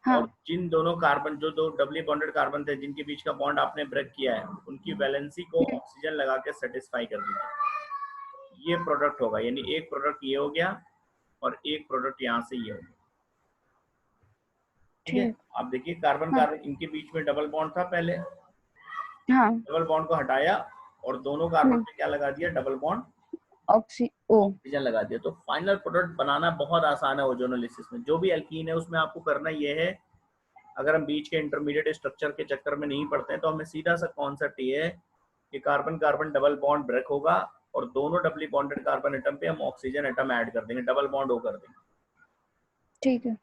हाँ, और जिन दोनों कार्बन, जो दो डबली बॉन्डेड कार्बन थे जिनके बीच का बॉन्ड आपने ब्रेक किया है, उनकी वैलेंसी को ऑक्सीजन लगा के सेटिस्फाई कर दीजिए। ये प्रोडक्ट होगा, यानी एक प्रोडक्ट ये हो गया और एक प्रोडक्ट यहाँ से ये हो गया। ठीक है, आप देखिए कार्बन कार्बन इनके बीच में डबल बॉन्ड था पहले, हाँ, डबल बॉन्ड को हटाया और दोनों कार्बन पे क्या लगा दिया, डबल बॉन्ड ऑक्सीजन लगा दिया। तो फाइनल प्रोडक्ट बनाना बहुत आसान है ओजोनोलिसिस में। जो भी एल्कीन है उसमें आपको करना ये है, अगर हम बीच के इंटरमीडिएट स्ट्रक्चर के चक्कर में नहीं पड़ते हैं तो हमें सीधा सा कॉन्सेप्ट ये है कि carbon carbon double bond break होगा और दोनों डबली बॉन्डेड कार्बन एटम पे हम ऑक्सीजन एटम ऐड कर देंगे, डबल बॉन्ड ओ कर देंगे। ठीक है।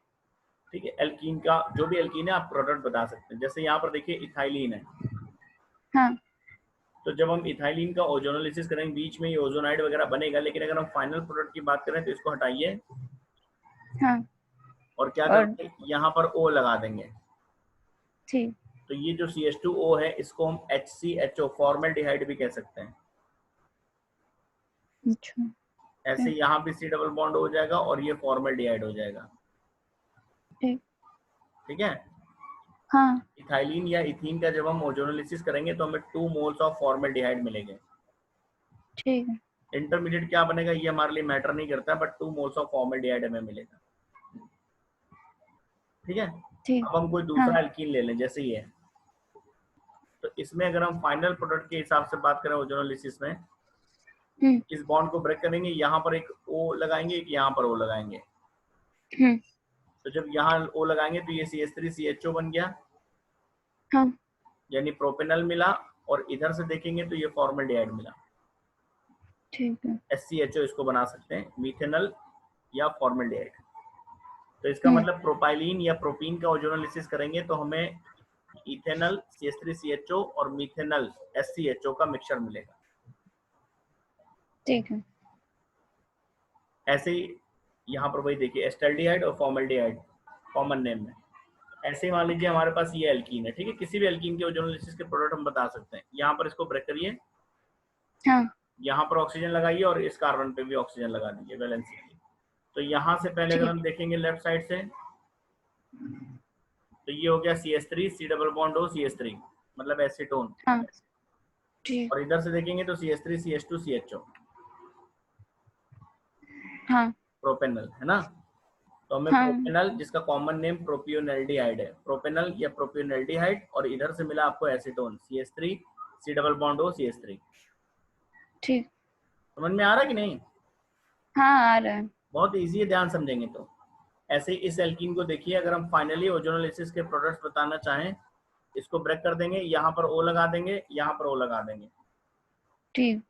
ठीक है, एल्कीन का जो भी एल्कीन है आप प्रोडक्ट बता सकते हैं। जैसे यहाँ पर देखिए इथाइलिन है, हाँ, तो जब हम इथाइलिन का ओजोनोलिसिस करेंगे बीच में ये ओजोनाइड वगैरह बनेगा, लेकिन अगर हम फाइनल प्रोडक्ट की बात करें तो इसको हटाइए, हाँ, और क्या करेंगे, यहाँ पर O लगा देंगे। ठीक। तो ये जो CH2O है इसको हम HCHO फॉर्मल्डिहाइड भी कह सकते हैं। अच्छा, ऐसे यहाँ भी C डबल बॉन्ड हो जाएगा और ये फॉर्मल्डिहाइड हो जाएगा। ठीक है, हाँ, इथाइलिन या इथीन का जब हम ओजोनोलिसिस करेंगे तो हमें 2 मोल्स ऑफ फॉर्मल्डिहाइड मिलेंगे। ठीक है। इंटरमीडिएट क्या बनेगा ये हमारे लिए मैटर नहीं करता, बट 2 मोल्स ऑफ फॉर्मल्डिहाइड हमें मिलेगा। ठीक है, अब हम कोई दूसरा एल्कीन ले लें, जैसे ये, तो इसमें अगर हम फाइनल प्रोडक्ट के हिसाब से बात करें ओजोनोलिसिस में, इस बॉन्ड को ब्रेक करेंगे, यहाँ पर एक O लगाएंगे, एक यहाँ पर O लगाएंगे। तो जब यहाँ O लगाएंगे तो ये CH3CHO बन गया, हाँ, यानी प्रोपेनल मिला, और इधर से देखेंगे तो ये फॉर्मल्डिहाइड मिला। ठीक है। SCHO इसको बना सकते हैं, मीथेनल या फॉर्मल्डिहाइड। तो इसका मतलब प्रोपाइलिन या प्रोपीन का ओजोनोलिसिस करेंगे तो हमें इथेनल CH3CHO और मीथेनल SCHO का मिक्सचर मिलेगा। ठीक है। ऐसे ही यहाँ पर वही देखिए एस्टल्डिहाइड और फॉर्मल्डिहाइड कॉमन नेम में। ऐसे ही मान लीजिए हमारे पास ये एल्कीन है, ठीक है, किसी भी एल्कीन के ओजोनोलिसिस के प्रोडक्ट हम बता सकते हैं। यहाँ पर इसको ब्रेक करिए, हाँ, यहाँ पर ऑक्सीजन लगाइए और इस कार्बन पे भी ऑक्सीजन लगा दीजिए वैलेंसी के लिए। तो यहाँ से पहले अगर हम देखेंगे लेफ्ट साइड से, तो ये हो गया CH3 C double bond O CH3 मतलब एसीटोन। हाँ, ठीक। और इधर से देखेंगे तो CH3 CH2 CHO, हाँ, प्रोपेनल है ना। तो हमें प्रोपेनल जिसका कॉमन नेम प्रोपियोनेल्डिहाइड है, प्रोपेनल या प्रोपियोनेल्डिहाइड, और इधर से मिला आपको acetone CH3 C double bond O CH3। ठीक। समझ में आ रहा है कि नहीं? हाँ, आ रहा है। बहुत इजी है, ध्यान समझेंगे तो। ऐसे ही इस एल्कीन को देखिए, अगर हम फाइनली ओजोनोलिसिस के प्रोडक्ट्स बताना चाहें, इसको ब्रेक कर देंगे, यहाँ पर O लगा देंगे, यहाँ पर O लगा देंगे। ठीक।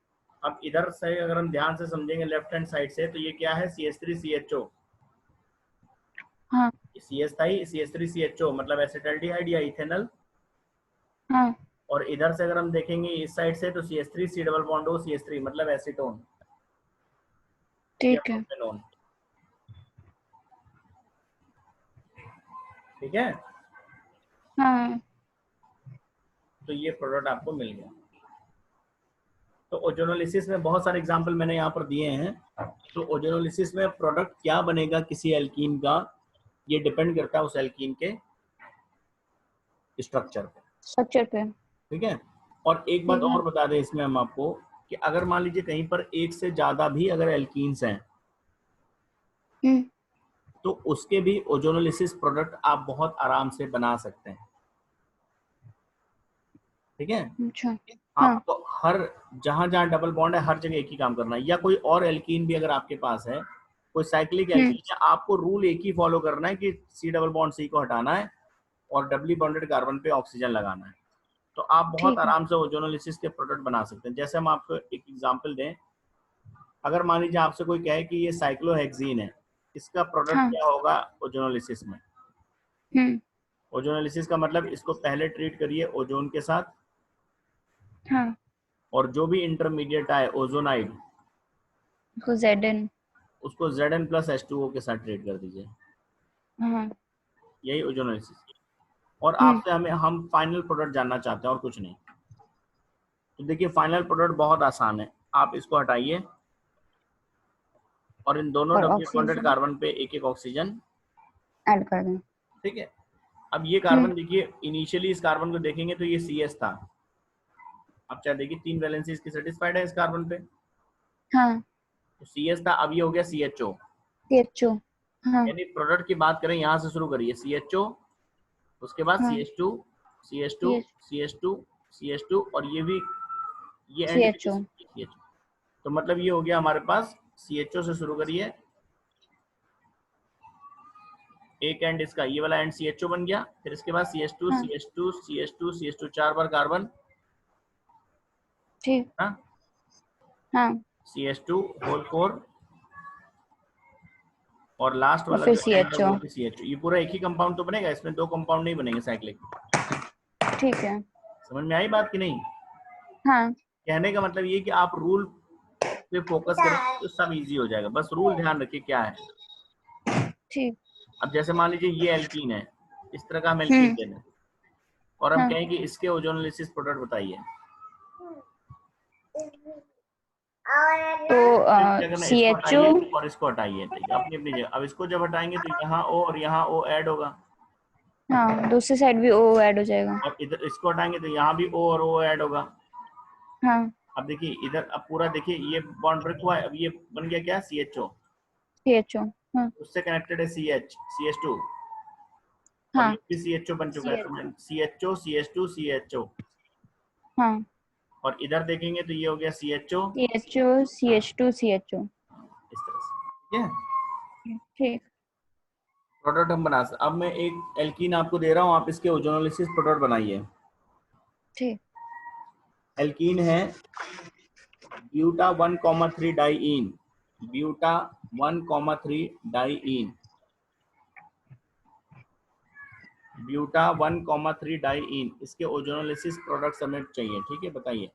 अब इधर से अगर हम ध्यान से समझेंगे लेफ्ट हैंड साइड से, तो ये क्या है CH3CHO। हाँ, CH था ही, CH3CHO मतलब एसिटल्डिहाइड या इथेनल। हाँ, और इधर से अगर हम देखेंगे इस साइड से तो CH3 C double bond O CH3 मतलब एसीटोन। ठीक है। ठीक है, हाँ, तो ये प्रोडक्ट आपको मिल गया। तो ओजोनोलिसिस में बहुत सारे एग्जांपल मैंने यहाँ पर दिए हैं। तो ओजोनोलिसिस में प्रोडक्ट क्या बनेगा किसी एल्कीन का, ये डिपेंड करता है उस एल्कीन के स्ट्रक्चर पे। ठीक है, और एक बात और बता दें इसमें हम आपको कि अगर मान लीजिए कहीं पर एक से ज्यादा भी अगर एल्कीन्स हैं तो उसके भी ओजोनोलिसिस प्रोडक्ट आप बहुत आराम से बना सकते हैं। ठीक है, अच्छा, आपको हर जहां जहां डबल बॉन्ड है हर जगह एक ही काम करना है। या कोई और एल्कीन भी अगर आपके पास है, कोई साइक्लिक एल्कीन है, आपको रूल एक ही फॉलो करना है कि सी डबल बॉन्ड सी को हटाना है और डबली बॉन्डेड कार्बन पे ऑक्सीजन लगाना है। तो आप बहुत आराम से ओजोनोलिसिस के प्रोडक्ट बना सकते हैं। जैसे हम आपको एक एग्जांपल दें, अगर मान लीजिए आपसे कोई कहे कि ये साइक्लोहेक्सीन है, इसका प्रोडक्ट क्या होगा ओजोनोलिसिस में? ओजोनोलिसिस का मतलब इसको पहले ट्रीट करिए ओजोन के साथ, और जो भी इंटरमीडिएट आए ओजोनाइड उसको Zn प्लस H2O के साथ ट्रीट कर दीजिए। यही ओजोनोलिसिस। और आपसे हम फाइनल प्रोडक्ट जानना चाहते हैं और कुछ नहीं। तो देखिए फाइनल प्रोडक्ट बहुत आसान है, आप इसको हटाइए और इन दोनों डबल बॉन्डेड कार्बन पे एक एक ऑक्सीजन ऐड कर दें। ठीक है। अब ये कार्बन देखिए, इनिशियली इस कार्बन को देखेंगे तो ये CS था। अब चाहे देखिए 3 वैलेंसी इसकी सेटिस्फाइड है इस कार्बन पे, तो CS था, अब ये हो गया CHO। यानी प्रोडक्ट की बात करें यहाँ से शुरू करिए, CHO, उसके बाद CH2, CH2, CH2, CH2 और ये भी ये एंड CHO। तो मतलब ये हो गया हमारे पास CHO से शुरू करिए, एक एंड इसका ये वाला एंड CHO बन गया, फिर इसके बाद CH2, CH2, CH2, CH2 4 बार कार्बन, ठीक, CH2 होल 4 और लास्ट वाला फिर जो एंड है वो CHO। भी CHO। ये पूरा एक ही कंपाउंड तो बनेगा, इसमें 2 कंपाउंड नहीं बनेंगे साइक्लिक। ठीक है, समझ में आई बात कि नहीं? हाँ। कहने का मतलब ये कि आप रूल पे फोकस करें तो सब इजी हो जाएगा, बस रूल ध्यान रखिए क्या है। ठीक। अब जैसे मान लीजिए ये एल्कीन है, इस तरह का हम एल्कीन देना और हम कहें कि इसके ओजोनोलिसिस प्रोडक्ट बताइए, तो CHO और इसको हटाइए। अपनी अपनी जगह। अब इसको जब हटाएंगे तो यहाँ O और यहाँ O ऐड होगा, दूसरी साइड भी O ऐड हो जाएगा, और इधर इसको हटाएंगे तो यहाँ भी O और O ऐड होगा। अब देखिए इधर, अब पूरा देखिए ये बॉन्ड ब्रेक हुआ है, अब ये बन गया क्या CHO, उससे कनेक्टेड है CH2 और ये भी CHO बन चुका है, तो CHO CH2 CHO। और इधर देखेंगे तो ये हो गया CHO CH2 CHO। इस तरह से, ठीक है। ठीक, प्रोडक्ट हम बना सकते। अब मैं एक एल्कीन आपको दे रहा हूँ, आप इसके ओजोनोलिसिस प्रोडक्ट बनाइए। ठीक। एल्कीन है buta 1,3 diene, buta 1,3 diene, buta 1,3 diene. इसके ओजोनोलिसिस प्रोडक्ट हमें चाहिए, ठीक है, बताइए।